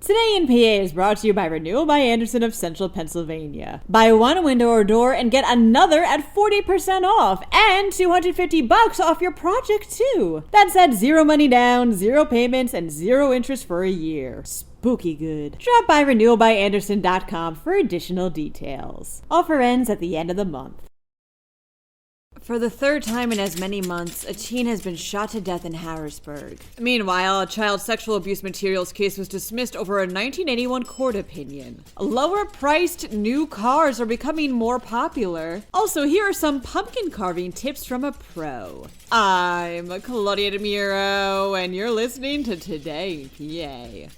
Today in PA is brought to you by Renewal by Andersen of Central Pennsylvania. Buy one window or door and get another at 40% off and $250 off your project too. That's at zero money down, zero payments, and zero interest for a year. Spooky good. Drop by renewalbyandersen.com for additional details. Offer ends at the end of the month. For the third time in as many months, a teen has been shot to death in Harrisburg. Meanwhile, a child sexual abuse materials case was dismissed over a 1981 court opinion. Lower-priced new cars are becoming more popular. Also, here are some pumpkin carving tips from a pro. I'm Claudia Dimuro, and you're listening to Today in PA.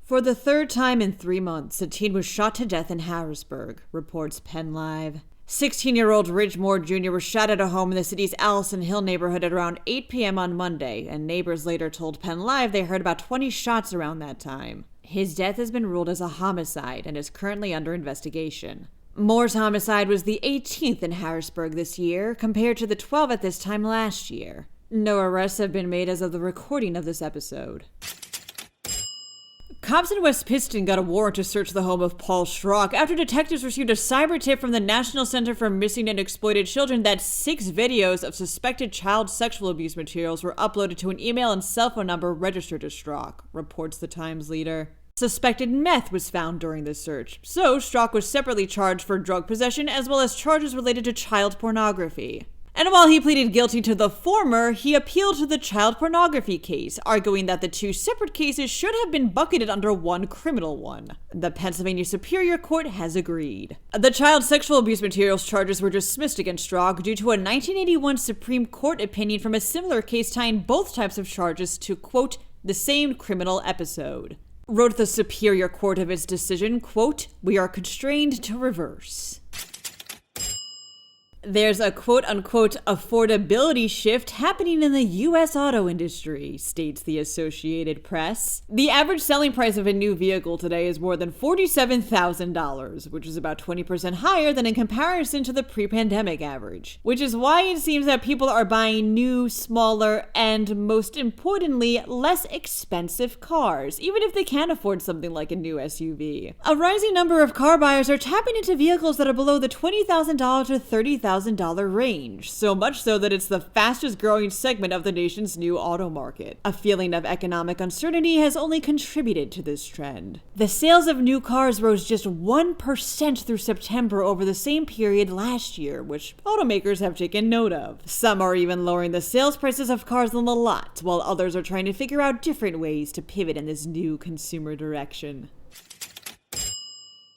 For the third time in 3 months, a teen was shot to death in Harrisburg, reports PennLive. 16-year-old Ridge Moore Jr. was shot at a home in the city's Allison Hill neighborhood at around 8 p.m. on Monday, and neighbors later told PennLive they heard about 20 shots around that time. His death has been ruled as a homicide and is currently under investigation. Moore's homicide was the 18th in Harrisburg this year, compared to the 12 at this time last year. No arrests have been made as of the recording of this episode. Cops in West Pittston got a warrant to search the home of Paul Schrock after detectives received a cyber tip from the National Center for Missing and Exploited Children that 6 videos of suspected child sexual abuse materials were uploaded to an email and cell phone number registered to Schrock, reports the Times Leader. Suspected meth was found during the search, so Schrock was separately charged for drug possession as well as charges related to child pornography. And while he pleaded guilty to the former, he appealed to the child pornography case, arguing that the 2 separate cases should have been bucketed under one criminal one. The Pennsylvania Superior Court has agreed. The child sexual abuse materials charges were dismissed against Schrock due to a 1981 Supreme Court opinion from a similar case tying both types of charges to, quote, the same criminal episode. Wrote the Superior Court of its decision, quote, we are constrained to reverse. There's a quote-unquote affordability shift happening in the U.S. auto industry, states the Associated Press. The average selling price of a new vehicle today is more than $47,000, which is about 20% higher than in comparison to the pre-pandemic average. Which is why it seems that people are buying new, smaller, and most importantly, less expensive cars, even if they can't afford something like a new SUV. A rising number of car buyers are tapping into vehicles that are below the $20,000 to $30,000 range, so much so that it's the fastest growing segment of the nation's new auto market. A feeling of economic uncertainty has only contributed to this trend. The sales of new cars rose just 1% through September over the same period last year, which automakers have taken note of. Some are even lowering the sales prices of cars on the lot, while others are trying to figure out different ways to pivot in this new consumer direction.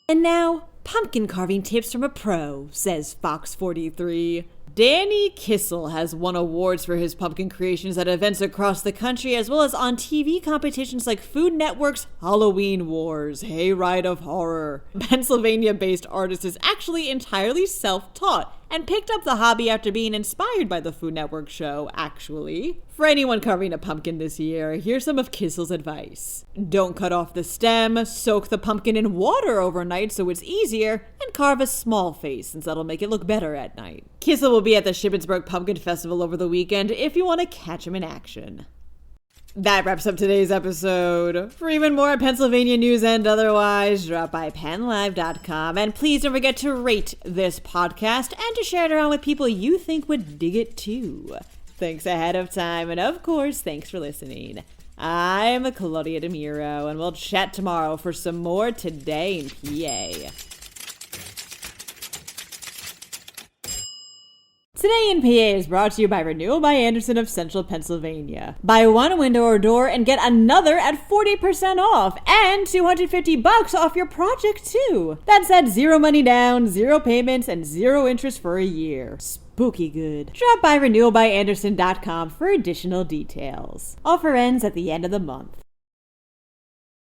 And now, pumpkin carving tips from a pro, says Fox 43. Danny Kissel has won awards for his pumpkin creations at events across the country, as well as on TV competitions like Food Network's Halloween Wars, Hayride of Horror. Pennsylvania-based artist is actually entirely self-taught and picked up the hobby after being inspired by the Food Network show, actually. For anyone carving a pumpkin this year, here's some of Kissel's advice. Don't cut off the stem, soak the pumpkin in water overnight so it's easier, and carve a small face since that'll make it look better at night. Kissel will be at the Shippensburg Pumpkin Festival over the weekend if you want to catch him in action. That wraps up today's episode. For even more Pennsylvania news and otherwise, drop by PennLive.com. And please don't forget to rate this podcast and to share it around with people you think would dig it too. Thanks ahead of time, and of course, thanks for listening. I'm Claudia Dimuro, and we'll chat tomorrow for some more Today in PA. Today in PA is brought to you by Renewal by Andersen of Central Pennsylvania. Buy one window or door and get another at 40% off and $250 off your project too. That's at zero money down, zero payments, and zero interest for a year. Spooky good. Drop by renewalbyandersen.com for additional details. Offer ends at the end of the month.